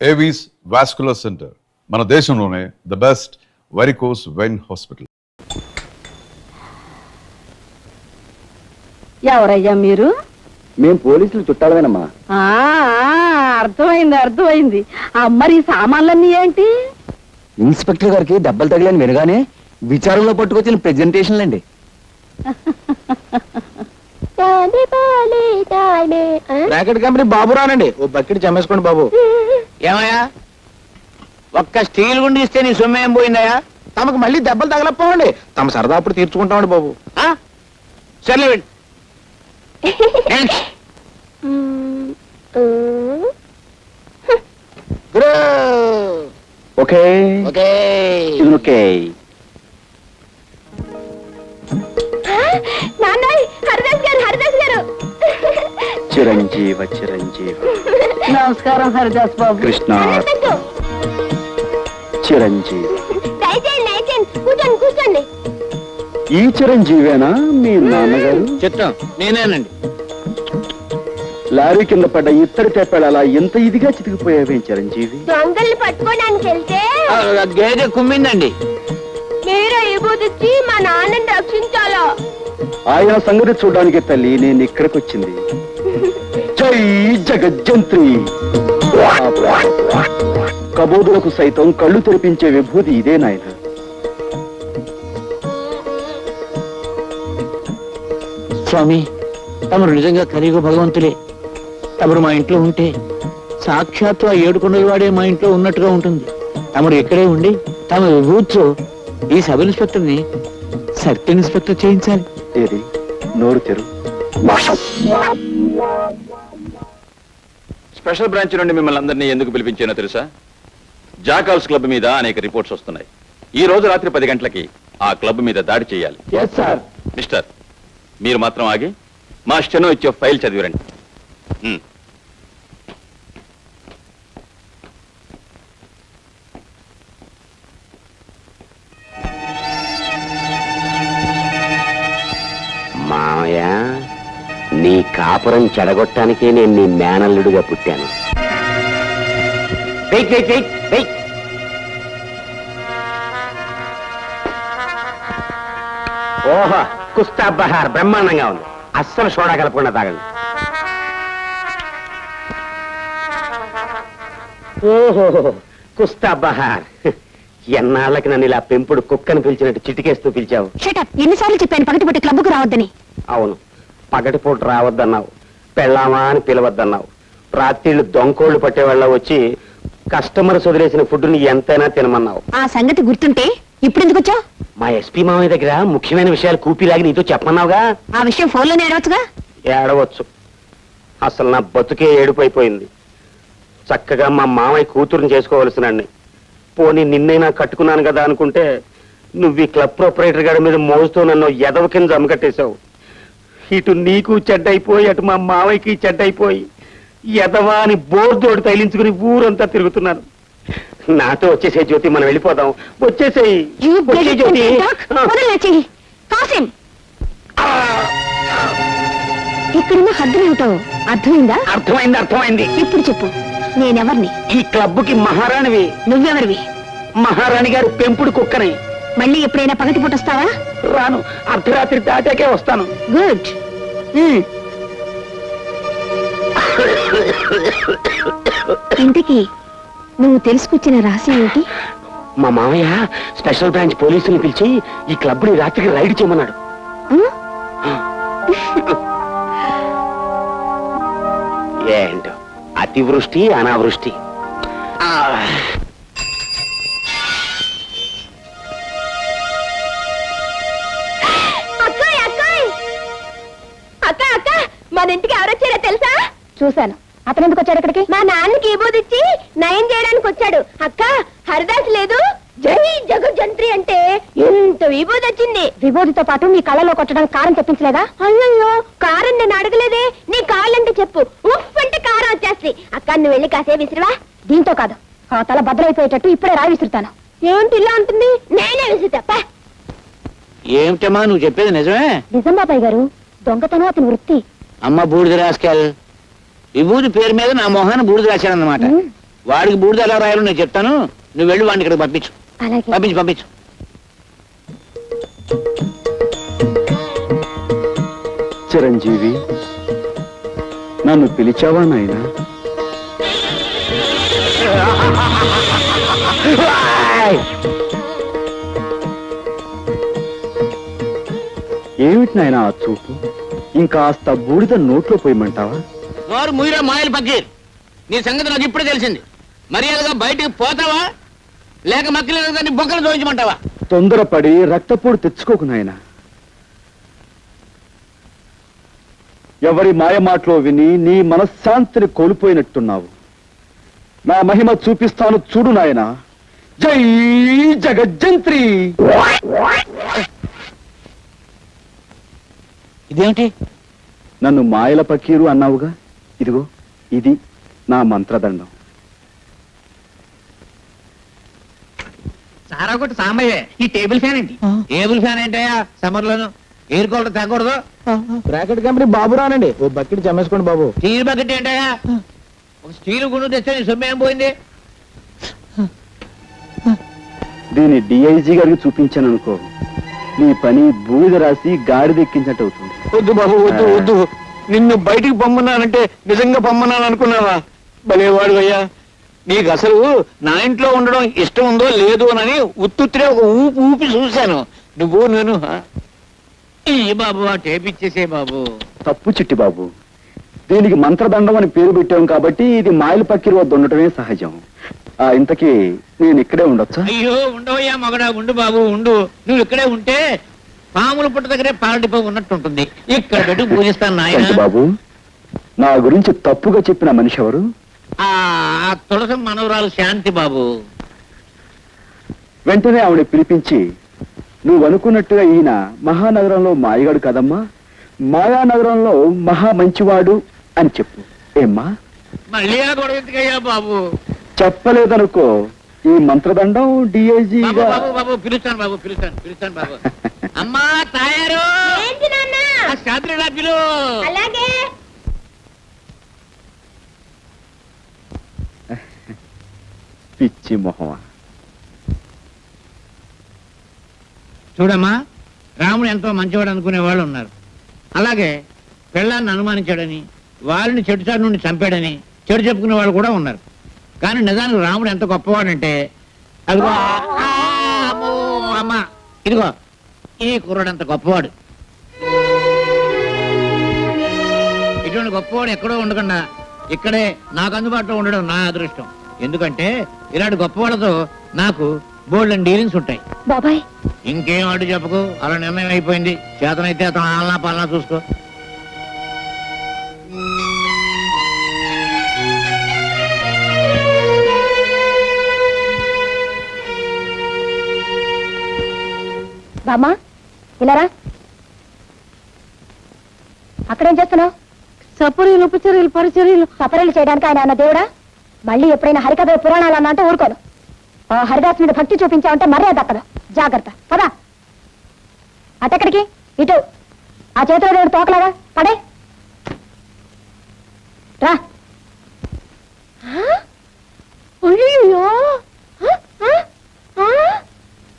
Avis vascular centre మన దేశంలోనే the best varicose vein hospital. ఎవరయ్యా మీరు? మేము పోలీసులు చుట్టాలమేనమ్మా. అర్థమైంది. మరి సామాన్లన్నీ ఏంటి? ఇన్స్పెక్టర్ గారికి దెబ్బలు తగిలని వినగానే విచారంలో పట్టుకొచ్చిన ప్రెజెంటేషన్లు అండి. బ్రాకెట్ కంపెనీ బాబు రానండి, ఓ బకెట్ చమ్మేసుకోండి బాబు. ఏమయ్యా, ఒక్క స్టీల్ గుండి ఇస్తే నీ సొమ్ము ఏం పోయిందయ్యా? తమకు మళ్ళీ దెబ్బలు తగలపోవండి, తమ సరదా అప్పుడు తీర్చుకుంటామండి బాబు. సర్లే okay okay. Okay. Chiranjeeva Chiranjeeva. నమస్కారం హరిదాస్ బాబు. కృష్ణ చిరంజీవి. కూర్చోండి. ఈ చిరంజీవేనా మీ నాన్నగారు? చిత్తం నేనేనండి. లారీ కింద పడ్డ ఇత్తడి తెప్పాడు అలా ఎంత ఇదిగా చితికిపోయావేం చిరంజీవి? దొంగల్ని పట్టుకోడానికి వెళ్తే గేదె కుమ్మిందండి. మీరు ఇబుదిచ్చి మా నాన్నని రక్షించాలా? ఆయన సంగతి చూడడానికి తల్లి నేను ఇక్కడికి వచ్చింది. జై జగజ్జంత్రి. కబోదులకు సైతం కళ్ళు తెరిపించే విభూతి ఇదే నాయన. స్వామి, తమరు నిజంగా కలియుగ భగవంతులే. తమరు మా ఇంట్లో ఉంటే సాక్షాత్తు ఆ ఏడుకొండల వాడే మా ఇంట్లో ఉన్నట్టుగా ఉంటుంది. తమరు ఇక్కడే ఉండి తమ విభూతితో ఈ సబ్ ఇన్స్పెక్టర్ ని సర్కిల్ ఇన్స్పెక్టర్ చేయించాలి. ఏది నోరు తెరు. స్పెషల్ బ్రాంచ్ నుండి మిమ్మల్ని అందరినీ ఎందుకు పిలిపించానో తెలుసా? జాకాల్స్ క్లబ్ మీద అనేక రిపోర్ట్స్ వస్తున్నాయి. ఈ రోజు రాత్రి 10 గంటలకి ఆ క్లబ్ మీద దాడి చేయాలి. మిస్టర్, మీరు మాత్రం ఆగి మా స్టెనో ఇచ్చే ఫైల్ చదివిరండి. మామయ్య, నీ కాపురం చెడగొట్టానికే నేను నీ మేనల్లుడిగా పుట్టాను. ఓహో, కుస్తా బహార్ బ్రహ్మాండంగా ఉంది. అస్సలు సోడా కలపకుండా తాగండి. ఓహో, కుస్తా బహార్. ఎన్నాళ్ళకి నన్ను ఇలా పెంపుడు కుక్కను పిలిచినట్టు చిటికేస్తూ పిలిచావు. ఎన్నిసార్లు చెప్పాను పగటిపూట క్లబ్కు రావద్దని? అవును, పగటిపూట రావద్దన్నావు, పెళ్ళామా అని పిలవద్దన్నావు. రాత్రిళ్ళు దొంకోళ్లు పట్టేవాళ్ళ వచ్చి కస్టమర్స్ వదిలేసిన ఫుడ్ని ఎంతైనా తినమన్నావు. ఆ సంగతి గుర్తుంటే ఇప్పుడు ఎందుకు వచ్చావు? మా ఎస్పీ మామయ్య దగ్గర ముఖ్యమైన విషయాలు కూపీలాగి నీతో చెప్పమన్నావుగా. ఆ విషయం ఫోన్లోనే ఏడవచ్చుగా. ఏడవచ్చు. అసలు నా బతుకే ఏడుపైపోయింది. చక్కగా మా మామయ్య కూతురుని చేసుకోవలసినండి. పోనీ నిన్నైనా కట్టుకున్నాను కదా అనుకుంటే నువ్వు ఈ క్లబ్ ప్రొపరేటర్ గారి మీద మోజుతో నన్ను ఎదవ కింద జమకట్టేశావు. ఇటు నీకు చెడ్డైపోయి అటు మా మావయ్యకి చెడ్డైపోయి ఎదవా అని బోర్దోడు తైలించుకుని ఊరంతా తిరుగుతున్నాను. నాతో వచ్చేసే జ్యోతి, మనం వెళ్ళిపోదాం. వచ్చేసేయి జ్యోతి. ఇక్కడున్న హద్దులేమిటో అర్థమైందా? అర్థమైంది. ఇప్పుడు చెప్పు, నేనెవర్ని? ఈ క్లబ్కి మహారాణివి. నువ్వెవరివి? మహారాణి గారి పెంపుడు కుక్కని. మళ్ళీ ఎప్పుడైనా పగటిపూట వస్తావా? రాను, అర్ధరాత్రి దాటాకే వస్తాను. గుడ్. ఇంతకీ నువ్వు తెలుసుకొచ్చిన రహస్యం ఏంటి? మా మామయ్య స్పెషల్ బ్రాంచ్ పోలీసుల్ని పిలిచి ఈ క్లబ్ ని రాత్రికి రైడ్ చేయమన్నాడు. ఏంటో అతివృష్టి అనావృష్టి. అక్క, మన ఇంటికి ఎవరొచ్చారో తెలుసా? చూశాను. అతను ఎందుకు వచ్చాడు ఇక్కడికి? మా నాన్నకి ఇబోదిచ్చి నయం చేయడానికి వచ్చాడు. అక్క, హరిదాస్ లేదు, జై జగజ్జంత్రి అంటే ఎంత విభూది వచ్చింది. విభూతితో పాటు నీ కళ్ళలో కొట్టడానికి కారం చెప్పించలేదా? అయ్యో, కారం నేను అడగలేదే. నీ కాళ్ళంటే చెప్పు, ఉఫ్ అంటే కారం వచ్చేస్తుంది. అక్క, నువ్వు వెళ్ళి కాసే విసిరివా? దీంతో కాదు, ఆ తల బద్దలైపోయేటట్టు ఇప్పుడే రాయి విసురుతాను. ఏంటి ఇలా ఉంటుంది? నేనే విసురుతా. ఏమిటమ్మా నువ్వు చెప్పేది నిజమే? నిజం బాబాయ్ గారు, దొంగతనం అతని వృత్తి. అమ్మ బూడిద రాసుకెళ్. విభూతి పేరు మీద నా మొహాన్ని బూడిద రాశాడన్నమాట. వాడికి బూడిద ఎలా రాయాలో నేను చెప్తాను, నువ్వు వెళ్ళి వాడిని ఇక్కడికి పంపించు. అలాగే పంపించు పంపించు. చిరంజీవి, నన్ను పిలిచావా నాయనా? ఏమిటి నాయనా ఆ చూపు? ఇంకాస్త బూడిద నోట్లో పోయమంటావా? నోరు ముయిరా మాయలు పక్కీర్, నీ సంగతి నాకు ఇప్పుడే తెలిసింది. మర్యాదగా బయటికి పోతావా లేక మక్కలేదని బొక్కలు దోయించమంటావా? తొందరపడి రక్తపోటు తెచ్చుకోకు నాయనా. ఎవరి మాయ మాటలో విని నీ మనశ్శాంతిని కోల్పోయినట్టున్నావు. నా మహిమ చూపిస్తాను చూడు నాయనా. జై జగజ్జంత్రి. ఇదేమిటి? నన్ను మాయల పకీరు అన్నావుగా, ఇదిగో ఇది నా మంత్రదండం. సారా కొట్టు సాంబయ్యే, ఈ టేబుల్ ఫ్యాన్ ఏంటి? టేబుల్ ఫ్యాన్ ఏంటయ్యా సమ్మర్ లోను ఎయిర్ కూలర్ తగ్గకూడదు? బ్రాకెట్ కంపెనీ బాబు రానండి, ఓ బకెట్ చమ్మేసుకోండి బాబు. స్టీల్ బకెట్ ఏంటయ్యా? ఒక స్టీల్ గుండు తెస్తే నీ సొమ్ము ఏం పోయింది? దీన్ని డిఐజీ గారికి చూపించాను అనుకో, నీ పని బూడిద రాసి గాడిదెక్కించినట్టు అవుతుంది. వద్దు బాబు, వద్దు వద్దు. నిన్ను బయటికి పొమ్మన్నానంటే నిజంగా పొమ్మన్నాను అనుకున్నావా? భలేవాడు అయ్యా. నీకు అసలు నా ఇంట్లో ఉండడం ఇష్టం ఉందో లేదో అని ఉత్తుత్తిరే ఒక ఊపి ఊపి చూశాను. నువ్వు నేను ఈ బాబు ఆ టేప్ ఇచ్చేసే బాబు. తప్పు చిట్టి బాబు, దీనికి మంత్రదండం అని పేరు పెట్టాం కాబట్టి ఇది మాయల పక్కిరి వద్ద ఉండటమే సహజం. ఇంతకీ నేను ఇక్కడే ఉండొచ్చా? అయ్యో ఉండవయ్యా మగడా, ఉండు బాబు ఉండు. నువ్వు ఇక్కడే ఉంటే పాముల పుట్ట దగ్గరే పాలడిపో ఉన్నట్టు ఉంటుంది. ఇక్కడ పెట్టి పూజిస్తాను ఏంటి నాయన. బాబు, నా గురించి తప్పుగా చెప్పిన మనిషి ఎవరు? ఆ తులసి మనవరాలు శాంతి బాబు. వెంటనే ఆవిడ పిలిపించి, నువ్వు అనుకున్నట్టుగా ఈయన మహానగరంలో మాయగాడు కదమ్మా, మాయానగరంలో మహా మంచివాడు అని చెప్పు. ఏమ్మా? మళ్ళీ ఆ గొడవ ఎందుకయ్యా బాబు? చెప్పలేదనుకో, ఈ మంత్రదండం బాబు డిఐజీగా. బాబు బాబు పిలుస్తాను బాబు, పిలుస్తాను బాబు. అమ్మా తాయారు, ఏంటి నాన్న? ఆ శాంతిలా పిలు. అలాగే పిచ్చి మొహమా. చూడమ్మా, రాముడు ఎంతో మంచివాడు అనుకునే వాళ్ళు ఉన్నారు. అలాగే పెళ్ళాన్ని అనుమానించాడని, వాళ్ళని చెడుచాటు నుండి చంపాడని చెడు చెప్పుకునే వాళ్ళు కూడా ఉన్నారు. కానీ నిజానికి రాముడు ఎంత గొప్పవాడంటే, అదిగో అమ్మో అమ్మ, ఇదిగో ఈ కుర్రాడు అంత గొప్పవాడు. ఇటువంటి గొప్పవాడు ఎక్కడో ఉండకుండా ఇక్కడే నాకు అందుబాటులో ఉండడం నా అదృష్టం. ఎందుకంటే ఇలాంటి గొప్పవాళ్ళతో నాకు బోల్డెన్ డీలింగ్స్ ఉంటాయి. బాబాయ్, ఇంకేం అడ్డు చెప్పకు, అలా నిర్ణయం అయిపోయింది. చేతనైతే అతను ఆలనా పాలనా చూసుకో. బామ్మా ఇలా రా. అక్కడేం చేస్తున్నావు? సపరీలు ఉపచర్యలు పరిచర్యలు. సపరీలు చేయడానికి ఆయన అన్న దేవుడా? మళ్ళీ ఎప్పుడైనా హరికథ పురాణాలు అన్నంటే ఊరుకోను. ఆ హరిదాస్ మీద భక్తి చూపించావంటే మర్యాద దక్కదు. జాగ్రత్త పదా. అటెక్కడికి? ఇటు. ఆ చేతిలో దేవుడు తోకలాగా పడే రా. అయ్యో,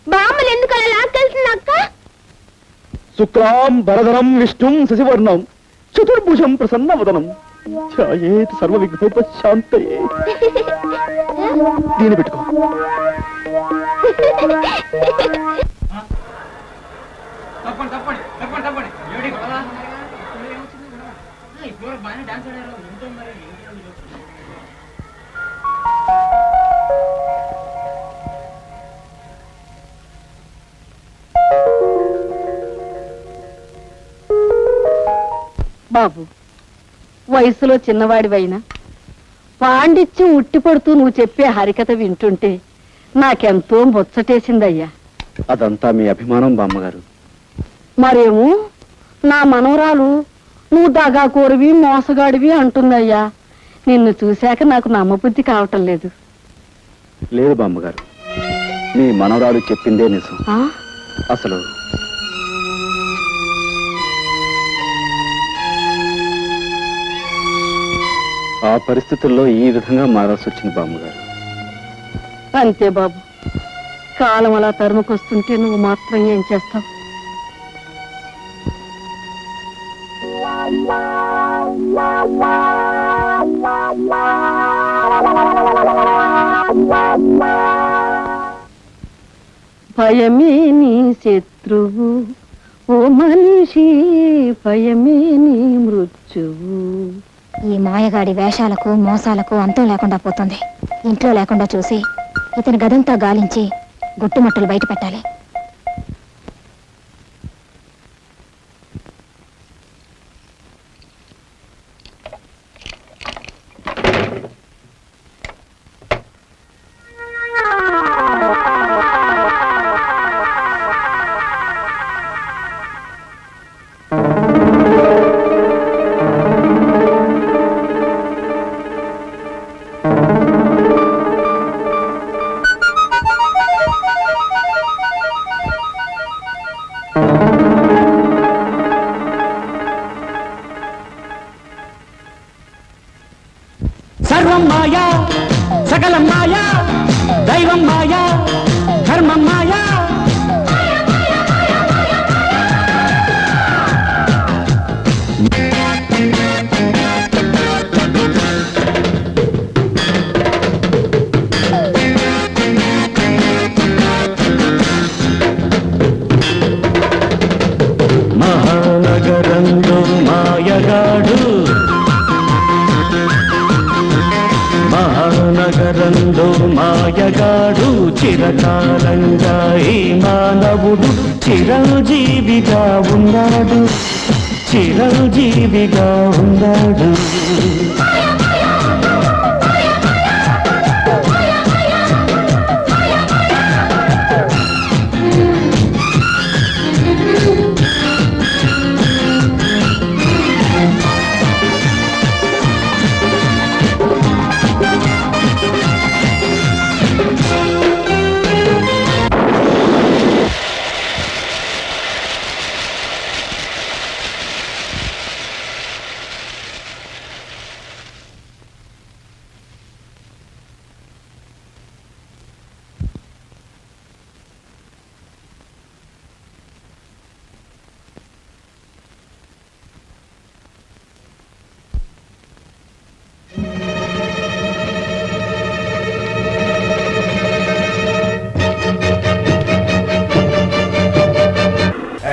బామ్మలు ఎందుకు అలా లాక్కెళ్తుంది అక్క? శుక్లాం భరధరం విష్ణుం శశివర్ణం చతుర్భుజం ప్రసన్నవదనం ఛాయేత్ సర్వ విఘ్నోపశాంతయే. దీన్ని పెట్టుకో. బాబు, వయసులో చిన్నవాడివైనా పాండిత్యం ఉట్టిపడుతూ నువ్వు చెప్పే హరికథ వింటుంటే నాకెంతో ముచ్చటేసిందయ్యా. అదంతా మీ అభిమానం బామ్మగారు. మరేమో నా మనవరాలు నువ్వు దగాకోరివి మోసగాడివి అంటుందయ్యా. నిన్ను చూశాక నాకు నమ్మబుద్ధి కావటం లేదు. లేదు బామ్మగారు, మీ మనవరాలు చెప్పిందే నిజం. ఆ? అసలు ఆ పరిస్థితుల్లో ఈ విధంగా మారాల్సి వచ్చింది బామ్మగారు. అంతే బాబు, కాలం అలా తరుముకొస్తుంటే నువ్వు మాత్రం ఏం చేస్తావు? భయమే నీ శత్రువు ఓ మనిషి, భయమే నీ మృత్యువు. ఈ మాయగాడి వేషాలకు మోసాలకు అంతం లేకుండా పోతుంది. ఇంట్లో లేకుండా చూసి ఇతని గదంతా గాలించి గుట్టుమట్టులు బయట పెట్టాలి. సర్వం మాయా, సకలం మాయా, దైవం మాయా, ధర్మం మాయా. మహానగరంలో మాయగాడు, మహానగరంలో మాయగాడు, చిరకాలంగా ఈ మానవుడు చిరంజీవిగా ఉన్నాడు, చిరంజీవిగా ఉన్నాడు.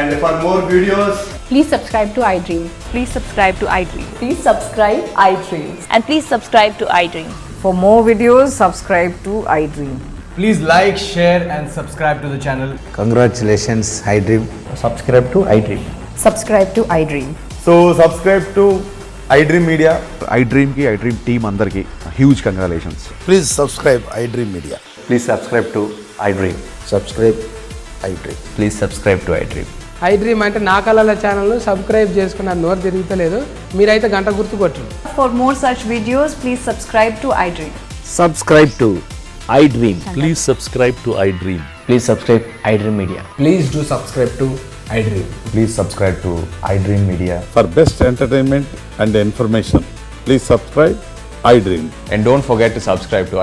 And for more videos, Please subscribe to iDream. Please subscribe to iDream. Please subscribe iDream. And please subscribe to iDream. For more videos, subscribe to iDream. please like, share and subscribe to the channel. Congratulations, iDream. Subscribe to iDream. Subscribe to iDream. So subscribe to iDream Media. iDream ki, iDream team andarki huge congratulations. Please subscribe iDream Media. Please subscribe to iDream. Subscribe iDream. Please subscribe to iDream. iDream అంటే నా కళల channel subscribe చేసుకున్న నోరు తిరుగుతలేదు, మీరైతే గంట గుర్తు కొట్టండి. For more such videos, please subscribe to iDream. Subscribe to iDream. Please subscribe to iDream. Please subscribe iDream Media. Please do subscribe to iDream. Please subscribe to iDream Media. For best entertainment and information, please subscribe iDream. And don't forget to subscribe to